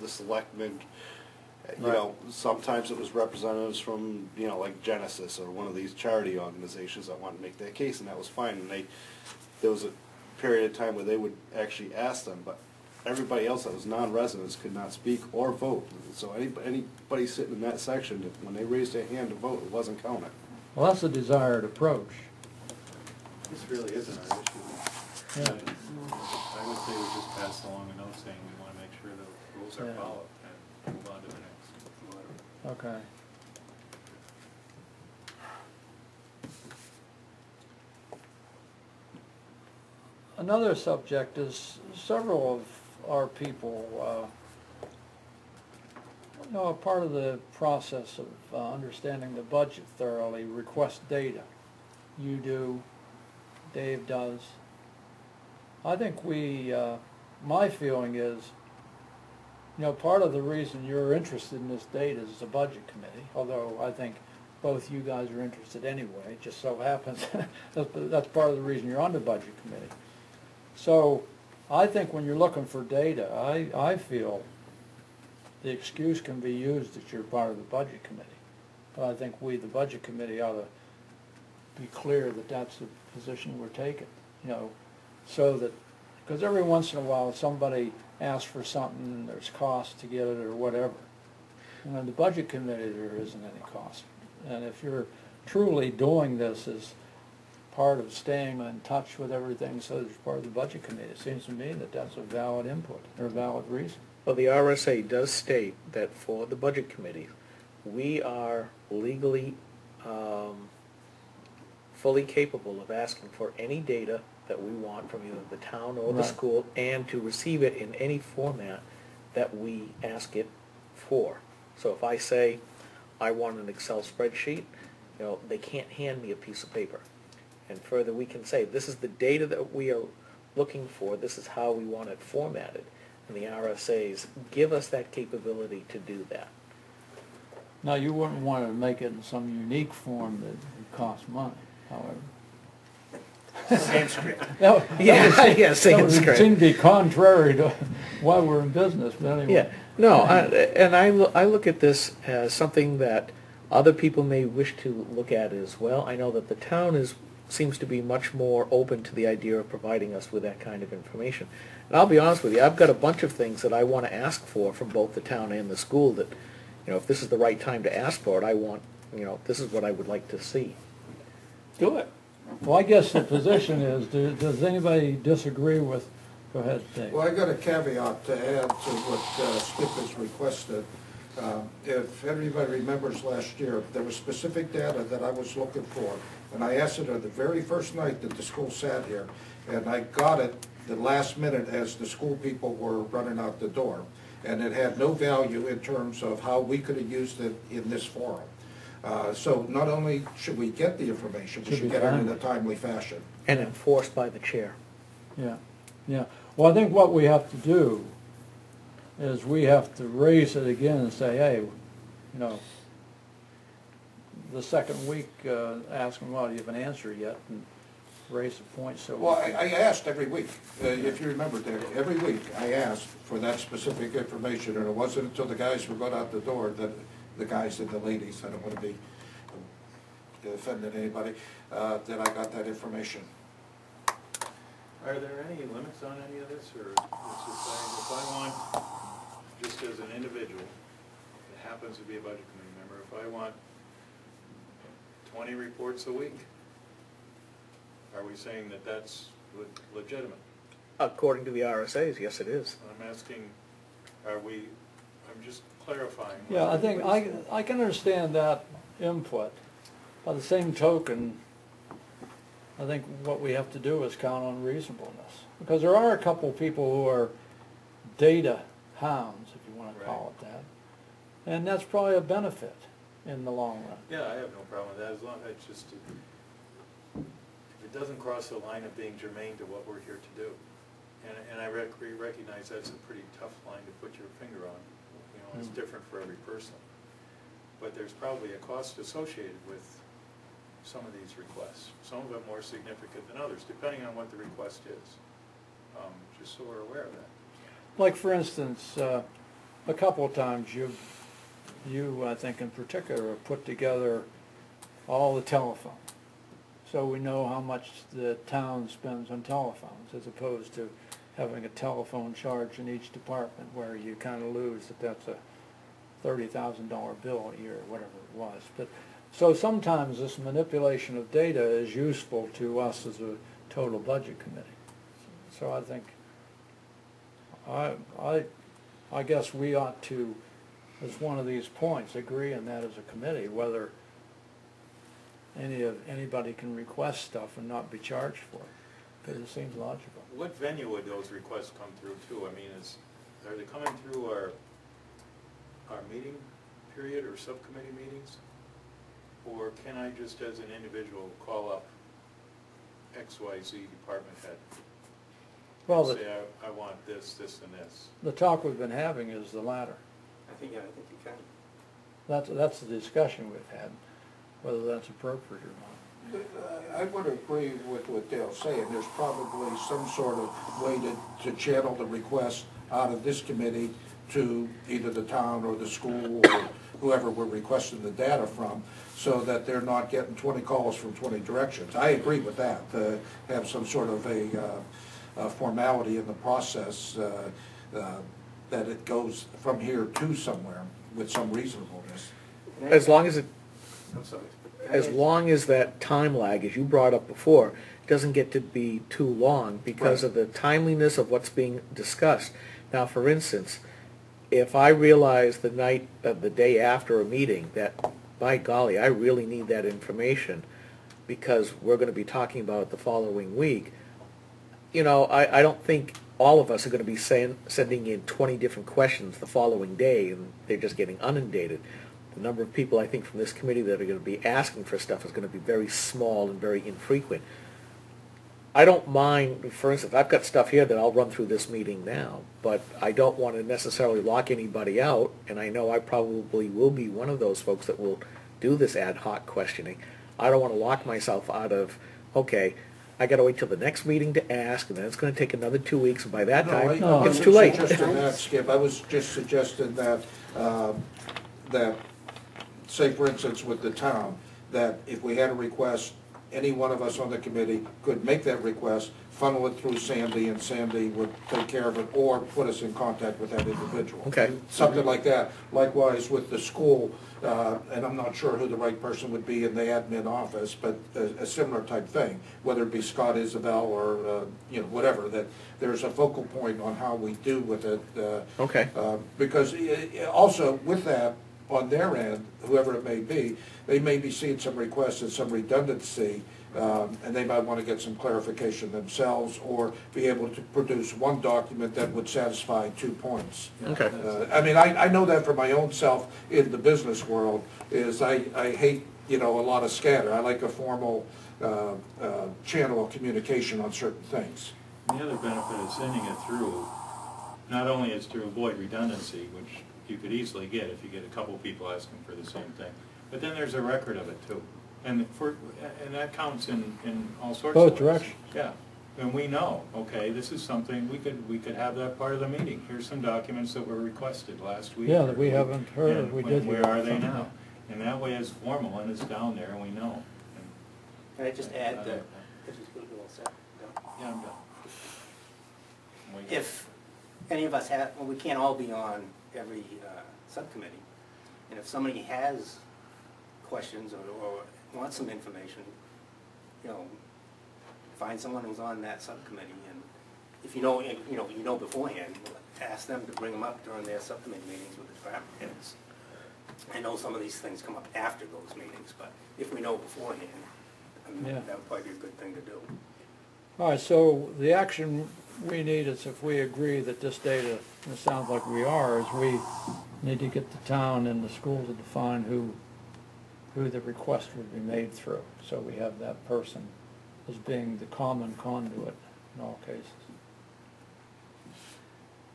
the selectmen. You Right. know, sometimes it was representatives from, you know, like Genesis or one of these charity organizations that wanted to make their case, and that was fine. And there was a period of time where they would actually ask them, but everybody else that was non-residents could not speak or vote. So anybody sitting in that section, when they raised their hand to vote, it wasn't counted. Well, that's the desired approach. This really isn't our issue. Yeah. I would say we just pass along a note saying we want to make sure the rules are Yeah. followed and move on to the next. Okay. Another subject is several of our people, you know, a part of the process of understanding the budget thoroughly request data. You do, Dave does. I think my feeling is, you know, part of the reason you're interested in this data is the budget committee, although I think both you guys are interested anyway. It just so happens that's part of the reason you're on the budget committee. So I think when you're looking for data, I feel the excuse can be used that you're part of the budget committee. But I think we, the budget committee, ought to be clear that that's the position we're taking, you know, so that, because every once in a while somebody asks for something and there's cost to get it or whatever. And in the budget committee there isn't any cost. And if you're truly doing this as part of staying in touch with everything so that it's part of the budget committee, it seems to me that that's a valid input or a valid reason. Well, the RSA does state that for the budget committee, we are legally fully capable of asking for any data that we want from either the town or the Right. school, and to receive it in any format that we ask it for. So if I say, I want an Excel spreadsheet, you know, they can't hand me a piece of paper. And further, we can say, this is the data that we are looking for, this is how we want it formatted. And the RSAs give us that capability to do that. Now, you wouldn't want to make it in some unique form that would cost money, however. Sanskrit. Yeah, That would seem to be contrary to why we're in business, but anyway. Yeah, no, I look at this as something that other people may wish to look at as well. I know that the town seems to be much more open to the idea of providing us with that kind of information. And I'll be honest with you, I've got a bunch of things that I want to ask for from both the town and the school that, you know, if this is the right time to ask for it, I want, you know, this is what I would like to see. Do it. Well, I guess the position is, does anybody disagree with, go ahead, Dave. Well, I got a caveat to add to what Skip has requested. If everybody remembers last year, there was specific data that I was looking for, and I asked it on the very first night that the school sat here, and I got it the last minute as the school people were running out the door. And it had no value in terms of how we could have used it in this forum. So not only should we get the information, we should get it in a timely fashion. And enforced by the chair. Yeah, yeah. Well, I think what we have to do is we have to raise it again and say, hey, you know, the second week, ask them, well, do you have an answer yet? And raise the point so. Well, I asked every week, if you remember, Dave, every week I asked for that specific information, and it wasn't until the guys were going out the door that the guys and the ladies, I don't want to be offending anybody, that I got that information. Are there any limits on any of this, or it's just saying, if I want, just as an individual, it happens to be a budget committee member, if I want 20 reports a week, are we saying that that's legitimate? According to the RSAs, yes it is. I'm asking, I'm just clarifying. Yeah, I think I can understand that input. By the same token, I think what we have to do is count on reasonableness. Because there are a couple of people who are data hounds, if you want to call it that. And that's probably a benefit in the long run. Yeah, I have no problem with that, as long as it's just, if it doesn't cross the line of being germane to what we're here to do. And I recognize that's a pretty tough line to put your finger on. You know, it's different for every person. But there's probably a cost associated with some of these requests. Some of them more significant than others, depending on what the request is. Just so we're aware of that. Like, for instance, a couple of times you, I think in particular, have put together all the telephone. So we know how much the town spends on telephones, as opposed to having a telephone charge in each department where you kind of lose that that's a $30,000 bill a year, or whatever it was. But so sometimes this manipulation of data is useful to us as a total budget committee. So I think I guess we ought to, as one of these points, agree on that as a committee, whether anybody can request stuff and not be charged for it, because it seems logical. What venue would those requests come through to? I mean, are they coming through our meeting period or subcommittee meetings? Or can I just, as an individual, call up XYZ department head? Well, and say, I want this, this, and this. the talk we've been having is the latter. I think you can. That's the discussion we've had, whether that's appropriate or not. I would agree with what Dale's saying. There's probably some sort of way to channel the request out of this committee to either the town or the school or whoever we're requesting the data from, so that they're not getting 20 calls from 20 directions. I agree with that, have some sort of a formality in the process that it goes from here to somewhere with some reasonableness. As long as it, I'm sorry. as long as that time lag, as you brought up before, doesn't get to be too long because Right. of the timeliness of what's being discussed. Now, for instance, if I realize the night of the day after a meeting that, by golly, I really need that information because we're going to be talking about it the following week, you know, I don't think all of us are going to be sending in 20 different questions the following day and they're just getting inundated. The number of people, I think, from this committee that are going to be asking for stuff is going to be very small and very infrequent. I don't mind, for instance, I've got stuff here that I'll run through this meeting now, but I don't want to necessarily lock anybody out, and I know I probably will be one of those folks that will do this ad hoc questioning. I don't want to lock myself out of, okay, I got to wait till the next meeting to ask, and then it's going to take another 2 weeks, and by that time, it's too late. I wasn't suggesting that, Skip. I was just suggesting that, that, say for instance with the town, that if we had a request, any one of us on the committee could make that request, funnel it through Sandy, and Sandy would take care of it, or put us in contact with that individual. Okay. Something like that. Likewise with the school, and I'm not sure who the right person would be in the admin office, but a similar type thing, whether it be Scott Isabel or, you know, whatever, that there's a focal point on how we do with it. Okay. Because also with that, on their end, whoever it may be, they may be seeing some requests and some redundancy, and they might want to get some clarification themselves, or be able to produce one document that would satisfy 2 points. Okay. I mean, I know that for my own self in the business world, is I hate, you know, a lot of scatter. I like a formal channel of communication on certain things. The other benefit of sending it through, not only is to avoid redundancy, which you could easily get if you get a couple people asking for the same thing, but then there's a record of it too, and that counts in all sorts Both of ways. directions. Yeah, and we know, okay, this is something we could have that part of the meeting. Here's some documents that were requested last week. Yeah, that we haven't heard, and we did hear where are they something. now? And that way it's formal and it's down there and we know. Can I just add that, Yeah, I'm done. if any of us have, well, we can't all be on every subcommittee, and if somebody has questions or wants some information, you know, find someone who's on that subcommittee, and if you know beforehand, ask them to bring them up during their subcommittee meetings with the department heads. I know some of these things come up after those meetings, but if we know beforehand, Yeah. that would probably be a good thing to do. All right, so the action we need is, if we agree that this data, and it sounds like we are, is we need to get the town and the school to define who the request would be made through. So we have that person as being the common conduit in all cases.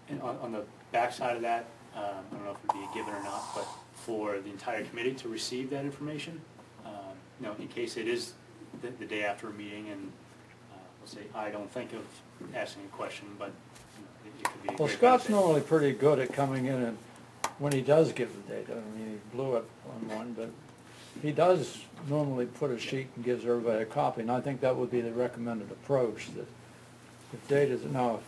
And on the backside of that, I don't know if it would be a given or not, but for the entire committee to receive that information, you know, in case it is the day after a meeting, and let's say I don't think of asking a question, but you know, it could be a Well, great Scott's benefit. normally pretty good at coming in and when he does give the data, I mean, he blew it on one, but he does normally put a sheet and gives everybody a copy, and I think that would be the recommended approach, that if data's, now,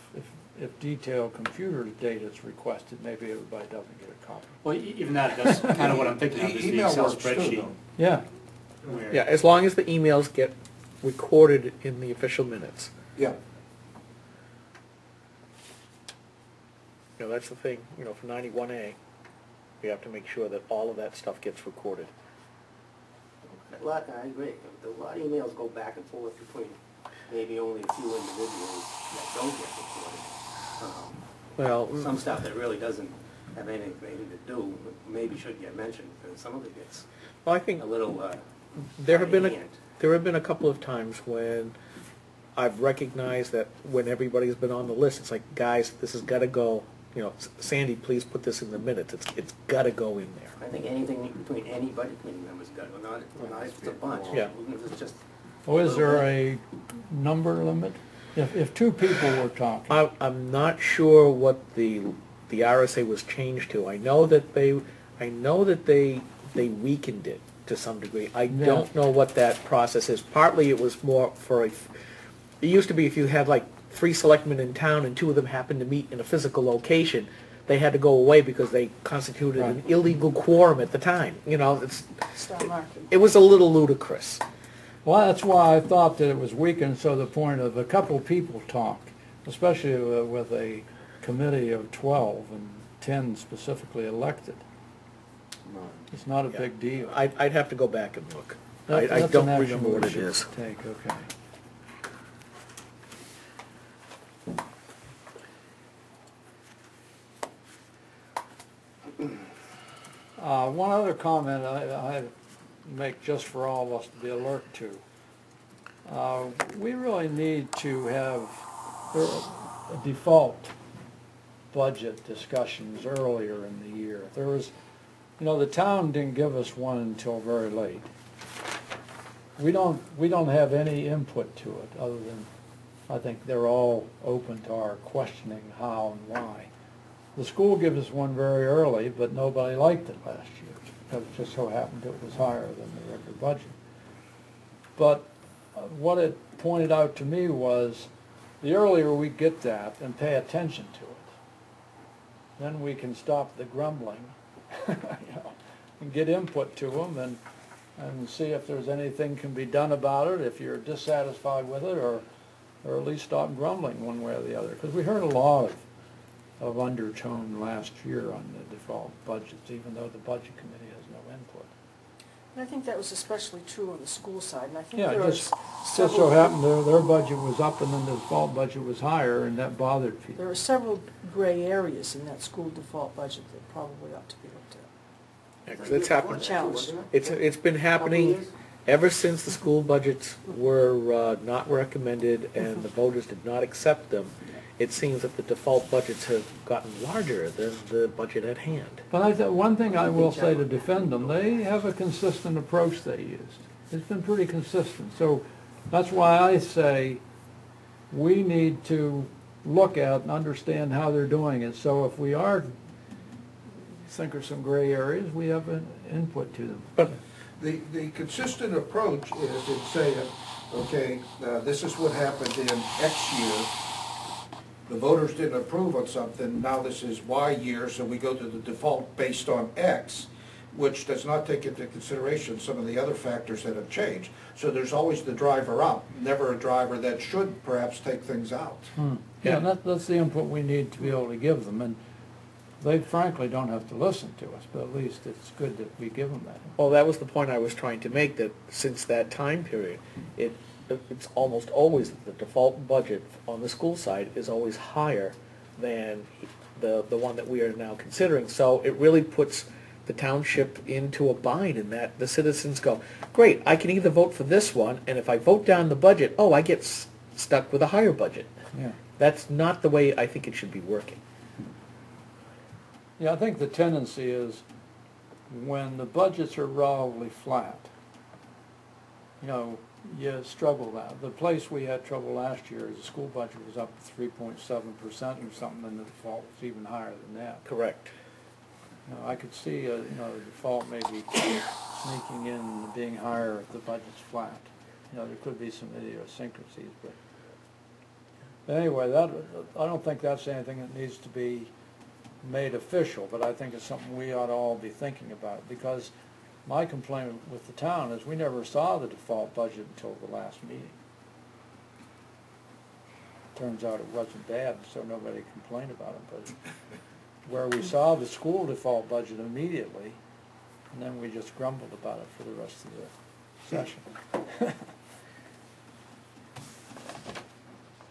if detailed computer data is requested, maybe everybody doesn't get a copy. Well, even that, that's kind of what I'm thinking of, is the Email Excel works too, spreadsheet. though. Yeah, where- Yeah, as long as the emails get recorded in the official minutes. Yeah. You know, that's the thing, you know, for 91A, we have to make sure that all of that stuff gets recorded. A lot, I agree. A lot of emails go back and forth between maybe only a few individuals that don't get recorded. Well, Some stuff that really doesn't have anything to do, maybe should get mentioned, and some of it gets well, I think a little, there have been out a couple of times when I've recognized that when everybody's been on the list, it's like, guys, this has got to go. You know, Sandy, please put this in the minutes. It's got to go in there. I think anything between any budget committee members got, not if it's a bunch. Yeah. Even if it's just. well, is there a number limit? If two people were talking, I'm not sure what the RSA was changed to. I know that they weakened it to some degree. I Yeah. don't know what that process is. Partly it was more for it used to be if you had like 3 selectmen in town and 2 of them happened to meet in a physical location, they had to go away because they constituted an Right. illegal quorum at the time. You know, Star marking. it was a little ludicrous. well, that's why I thought that it was weakened, so the point of a couple people talk, especially with a committee of 12 and 10 specifically elected. No. It's not a Yeah. big deal. I'd have to go back and look. I That's don't an action remember what we it should is. Take, okay. One other comment I make just for all of us to be alert to. We really need to have a default budget discussions earlier in the year. There was, you know, the town didn't give us one until very late. We don't have any input to it other than, I think they're all open to our questioning how and why. The school gives us one very early, but nobody liked it last year, because it just so happened it was higher than the regular budget. But what it pointed out to me was, the earlier we get that and pay attention to it, then we can stop the grumbling, you know, and get input to them and see if there's anything can be done about it, if you're dissatisfied with it, or at least stop grumbling one way or the other. Because we heard a lot of undertone last year on the default budgets, even though the budget committee has no input. And I think that was especially true on the school side, and I think Yeah, there it was just so several, happened their budget was up and then the default budget was higher, and that bothered people. there are several gray areas in that school default budget that probably ought to be looked at. Yeah, 'cause it's happened. Challenge. It's been happening ever since the school budgets were not recommended and the voters did not accept them. It seems that the default budgets have gotten larger than the budget at hand. But one thing I will say to defend them, they have a consistent approach they used. It's been pretty consistent. So that's why I say we need to look at and understand how they're doing it. So if we think there's some gray areas, we have an input to them. But The consistent approach is in saying, okay, this is what happened in X year. The voters didn't approve on something, now this is Y year, so we go to the default based on X, which does not take into consideration some of the other factors that have changed. So there's always the driver up, never a driver that should perhaps take things out. Yeah, that's the input we need to be able to give them, and they frankly don't have to listen to us, but at least it's good that we give them that. well, that was the point I was trying to make, that since that time period, it's almost always the default budget on the school side is always higher than the one that we are now considering. So it really puts the township into a bind in that the citizens go, great, I can either vote for this one, and if I vote down the budget, I get stuck with a higher budget. Yeah. That's not the way I think it should be working. Yeah, I think the tendency is when the budgets are relatively flat, you know, you struggle that. The place we had trouble last year is the school budget was up 3.7% or something, and the default was even higher than that. Correct. You know, I could see, you know, the default maybe sneaking in and being higher if the budget's flat. You know, there could be some idiosyncrasies, but anyway, that, I don't think that's anything that needs to be made official, but I think it's something we ought to all be thinking about, because my complaint with the town is we never saw the default budget until the last meeting. Turns out it wasn't bad, so nobody complained about it, but where we saw the school default budget immediately, and then we just grumbled about it for the rest of the session.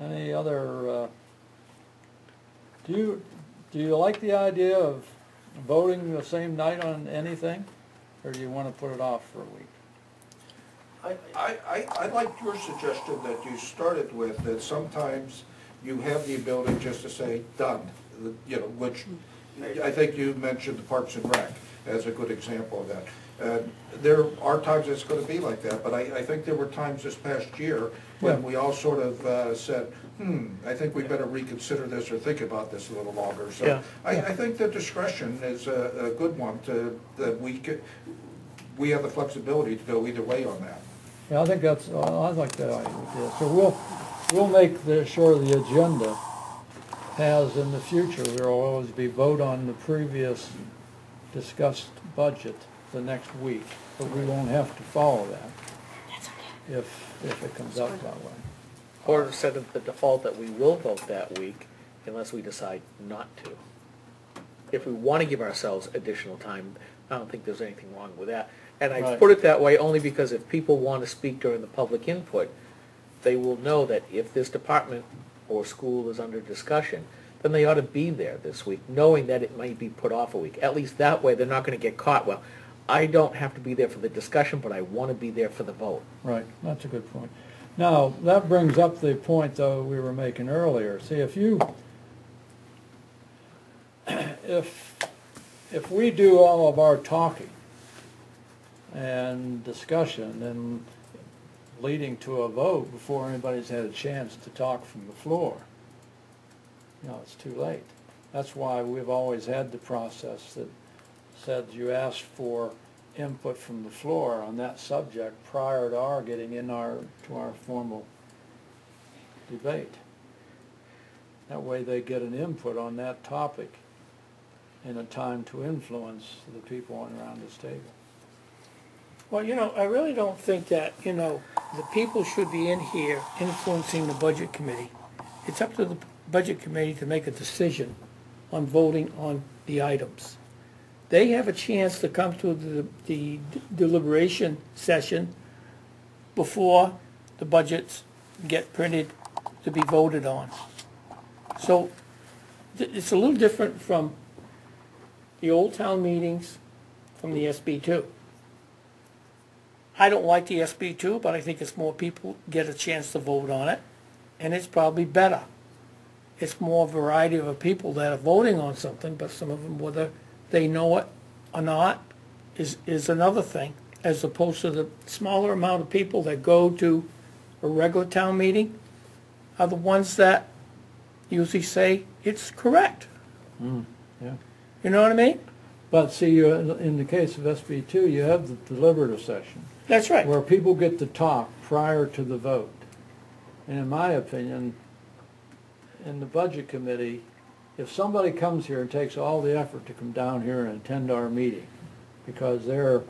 Any other, do you like the idea of voting the same night on anything, or do you want to put it off for a week? I liked your suggestion that you started with, that sometimes you have the ability just to say, done, you know, which I think you mentioned the Parks and Rec as a good example of that. There are times it's going to be like that, but I think there were times this past year when we all sort of said, I think we better reconsider this or think about this a little longer. So I think the discretion is a good one, that we have the flexibility to go either way on that. Yeah, I think that's, I like that idea. So we'll make sure the agenda has in the future, there will always be vote on the previous discussed budget the next week, but we won't have to follow that if it comes up that way. Or set of the default that we will vote that week unless we decide not to. If we want to give ourselves additional time, I don't think there's anything wrong with that. And I Right. put it that way only because if people want to speak during the public input, they will know that if this department or school is under discussion, then they ought to be there this week, knowing that it might be put off a week. At least that way, they're not going to get caught. Well, I don't have to be there for the discussion, but I want to be there for the vote. Right, that's a good point. Now, that brings up the point, though, we were making earlier. See, if we do all of our talking and discussion and leading to a vote before anybody's had a chance to talk from the floor, you know, it's too late. That's why we've always had the process that said you ask for input from the floor on that subject prior to our getting in to our formal debate. That way they get an input on that topic in a time to influence the people around this table. Well, you know, I really don't think that, you know, the people should be in here influencing the budget committee. It's up to the budget committee to make a decision on voting on the items. They have a chance to come to the deliberation session before the budgets get printed to be voted on. So it's a little different from the old town meetings from the SB2. I don't like the SB2, but I think it's more people get a chance to vote on it, and it's probably better. It's more variety of people that are voting on something, but some of them, whether they know it or not, is another thing, as opposed to the smaller amount of people that go to a regular town meeting are the ones that usually say it's correct. Yeah. You know what I mean? But see, in the case of SB2, you have the deliberative session, That's right. where people get to talk prior to the vote. And in my opinion, in the budget committee, if somebody comes here and takes all the effort to come down here and attend our meeting because they're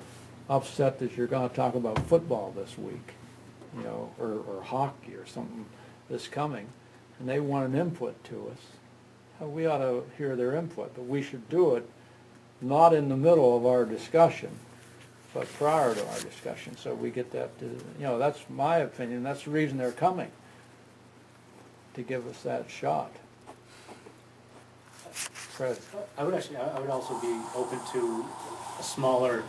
upset that you're going to talk about football this week, you know, or hockey or something that's coming, and they want an input to us, we ought to hear their input. But we should do it not in the middle of our discussion, but prior to our discussion, so we get that to, you know, that's my opinion. That's the reason they're coming, to give us that shot. Fred? I would also be open to a smaller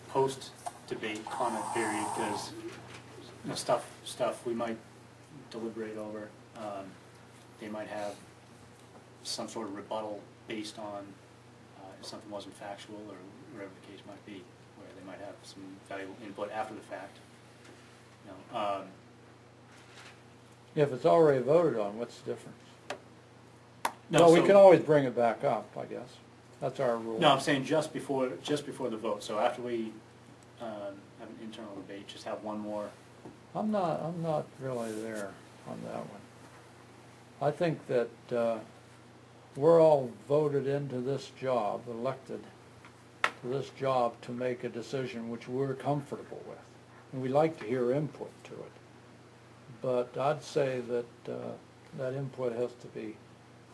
post-debate comment period, because, you know, stuff we might deliberate over, they might have some sort of rebuttal based on if something wasn't factual or whatever the case might be, where they might have some valuable input after the fact. You know, If it's already voted on, what's the difference? no, Well, we so- can always bring it back up, I guess. That's our rule. No, I'm saying just before the vote, so after we have an internal debate, just have one more. I'm not really there on that one. I think that we're all voted into this job, elected to this job to make a decision which we're comfortable with. And we like to hear input to it. But I'd say that that input has to be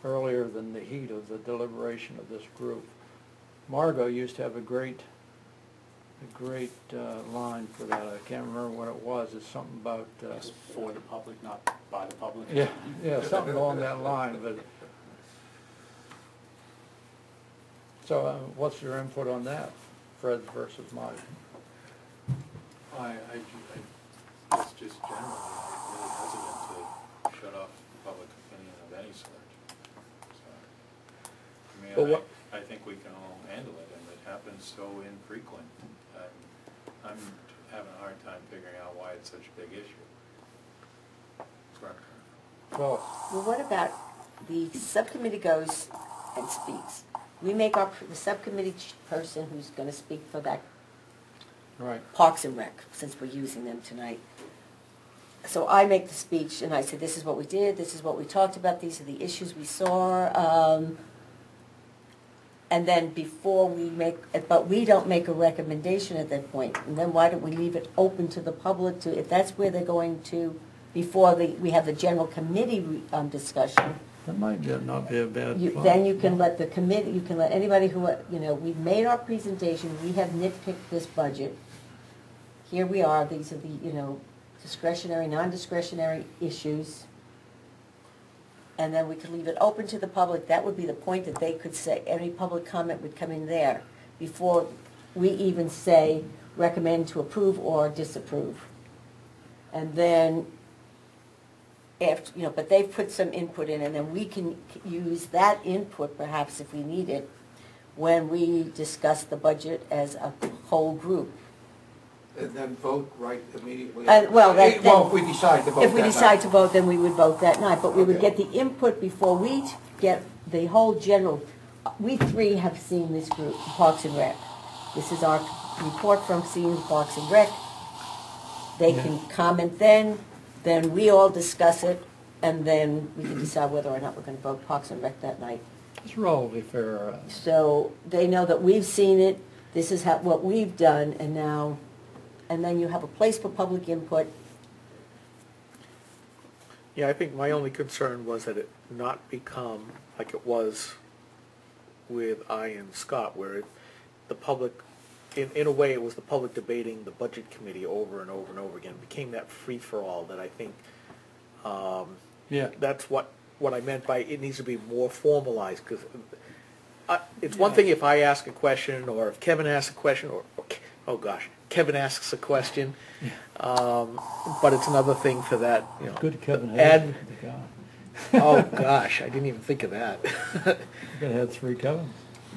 earlier than the heat of the deliberation of this group. Margot used to have a great line for that. I can't remember what it was. It's something about It's for the public, not by the public. yeah, something along that line. But so, what's your input on that, Fred versus Mike? I guess just generally, I'm really hesitant to shut off public opinion of any sort. So, I mean, I think we can all handle it, and it happens so infrequent. I'm having a hard time figuring out why it's such a big issue. Well, what about the subcommittee goes and speaks? We make the subcommittee person who's going to speak for that right. Parks and Rec, since we're using them tonight. So I make the speech and I say, this is what we did, this is what we talked about, these are the issues we saw. And then before we but we don't make a recommendation at that point. And then why don't we leave it open to the public to, if that's where they're going to, before we have the general committee discussion. That might not be a bad plan. Then you can let the committee, you can let anybody who, we've made our presentation, we have nitpicked this budget. Here we are, these are the, discretionary, non-discretionary issues. And then we could leave it open to the public. That would be the point that they could say, any public comment would come in there before we even say recommend to approve or disapprove. And then after, but they've put some input in, and then we can use that input perhaps if we need it when we discuss the budget as a whole group. And then vote right immediately? If we decide to vote if we that decide night. to vote, then we would vote that night, but we would Okay. get the input before we get the whole general. We three have seen this group, Parks and Rec. This is our report from seeing Parks and Rec. They can comment then we all discuss it, and then we can decide whether or not we're going to vote Parks and Rec that night. It's relatively fair. So they know that we've seen it, this is what we've done, and then you have a place for public input. Yeah, I think my only concern was that it not become like it was with I and Scott, where the public, in a way, it was the public debating the budget committee over and over and over again. It became that free-for-all that I think, that's what I meant by it needs to be more formalized, because it's one thing if I ask a question, or if Kevin asks a question, or oh gosh, Kevin asks a question, but it's another thing for that, Good Kevin add, had the guy. oh gosh, I didn't even think of that. You could have had 3 Kevins.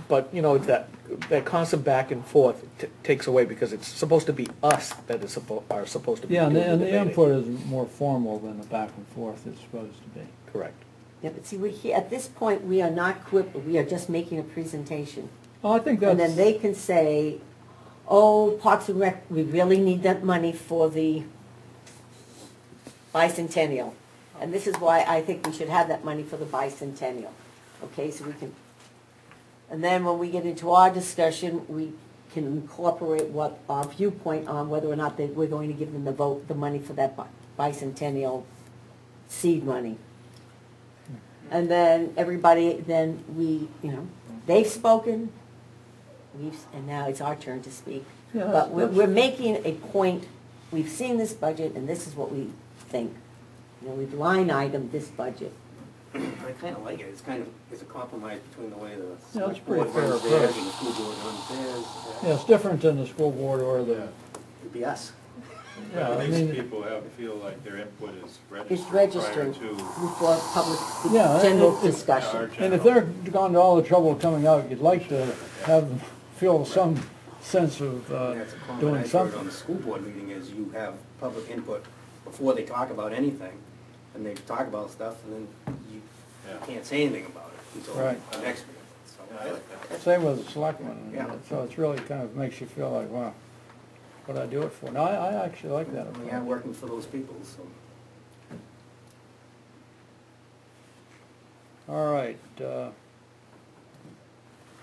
But, it's that constant back and forth takes away, because it's supposed to be us that are supposed to be Yeah, doing and the debating. input is more formal than the back and forth it's supposed to be. Correct. Yeah, but see, at this point, we are not we are just making a presentation. Oh, I think that's... And then they can say, oh, Parks and Rec, we really need that money for the bicentennial. And this is why I think we should have that money for the bicentennial. Okay, so we can, and then when we get into our discussion, we can incorporate what our viewpoint on whether or not we're going to give them the money for that bicentennial seed money. And then everybody, they've spoken, and now it's our turn to speak. Yeah, But we're making a point, we've seen this budget, and this is what we think. We've line item this budget. I kind of like it. It's a compromise between the way the it's select pretty board fair runs theirs approach. and the school board runs theirs. Yeah, it's different than the school board or the... It'd be us. Yeah, I At least mean, people feel like their input is It's registered registered prior to before public, Yeah, general it- discussion. our and if general. they're gone to all the trouble of coming out, you'd like to have them feel some sense of That's a comment doing I've heard something. on the school board meeting is you have public input before they talk about anything. And they talk about stuff and then you can't say anything about it until Right. the next meeting. So I like that. Same with the selectmen. Yeah. So it's really kind of makes you feel like, wow, what'd I do it for? No, I actually like that We are approach. working for those people, so. All right,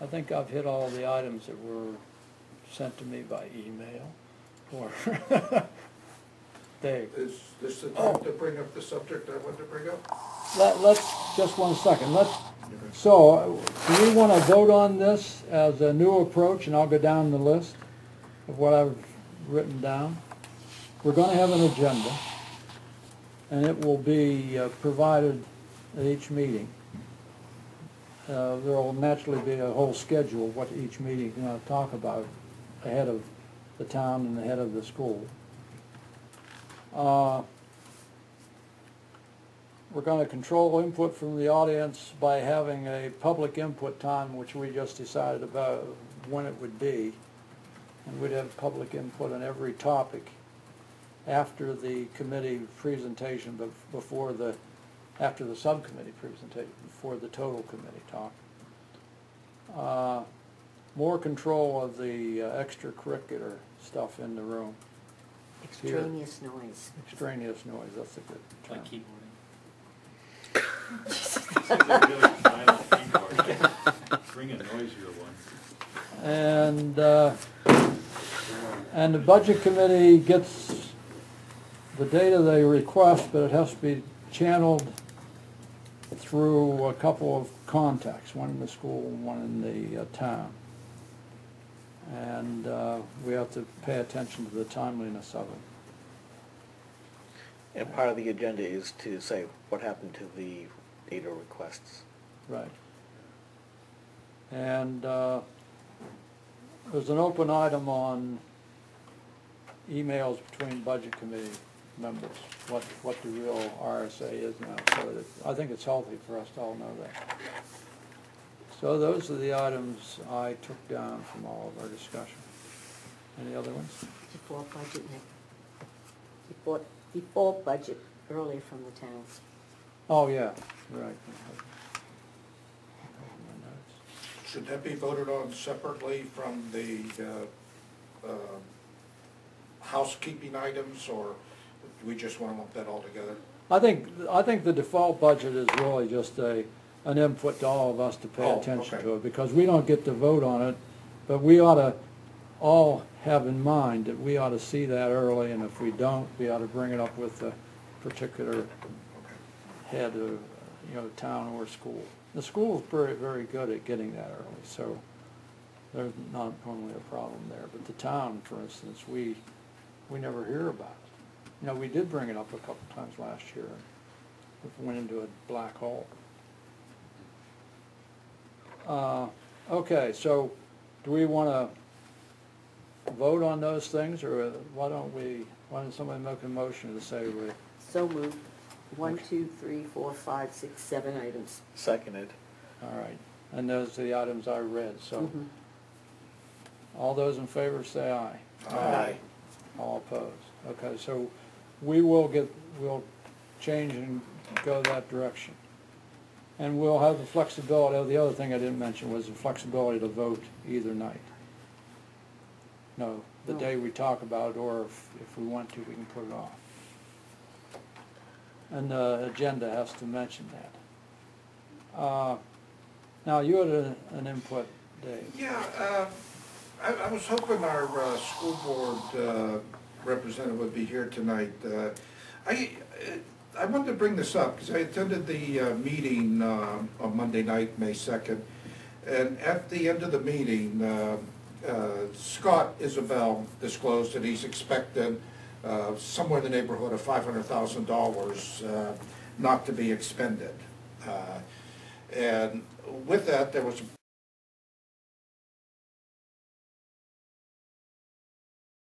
I think I've hit all the items that were sent to me by email, or Dave. Is this the time to bring up the subject I wanted to bring up? Let's, just 1 second, so, do we want to vote on this as a new approach, and I'll go down the list of what I've written down? We're going to have an agenda, and it will be provided at each meeting. There will naturally be a whole schedule of what each meeting is going to talk about ahead of the town and ahead of the school. We're going to control input from the audience by having a public input time, which we just decided about when it would be. And we'd have public input on every topic after the committee presentation, but after the subcommittee presentation, before the total committee talk. More control of the extracurricular stuff in the room. Extraneous noise. Extraneous noise, that's a good term. Like keyboarding. This is a really violent keyboard. Bring a noisier one. And the budget committee gets the data they request, but it has to be channeled through a couple of contacts, one in the school and one in the town. And we have to pay attention to the timeliness of it. And part of the agenda is to say what happened to the data requests. Right. And there's an open item on emails between budget committee members, what the real RSA is now. So I think it's healthy for us to all know that. So those are the items I took down from all of our discussion. Any other ones? Default budget, Nick. Default budget earlier from the towns. Oh, yeah, right. Should that be voted on separately from the housekeeping items, or do we just want to lump that all together? I think the default budget is really just an input to all of us to pay attention to it, because we don't get to vote on it, but we ought to all have in mind that we ought to see that early, and if we don't, we ought to bring it up with the particular head of, town or school. The school is very, very good at getting that early, so there's not normally a problem there. But the town, for instance, we never hear about it. We did bring it up a couple times last year. It went into a black hole. Okay, so do we want to vote on those things, or why don't somebody make a motion to say we... So moved. 1, 2, 3, 4, 5, 6, 7 items. Seconded. All right, and those are the items I read, so Mhm. all those in favor say aye. Aye. All opposed. Okay, so we'll change and go that direction. And we'll have the flexibility. Oh, the other thing I didn't mention was the flexibility to vote either night. No, the No. day we talk about it, or if we want to, we can put it off. And the agenda has to mention that. Now, you had an input, Dave. Yeah, I was hoping our school board representative would be here tonight. I wanted to bring this up because I attended the meeting on Monday night, May 2nd, and at the end of the meeting, Scott Isabel disclosed that he's expecting somewhere in the neighborhood of $500,000 not to be expended. And with that, there was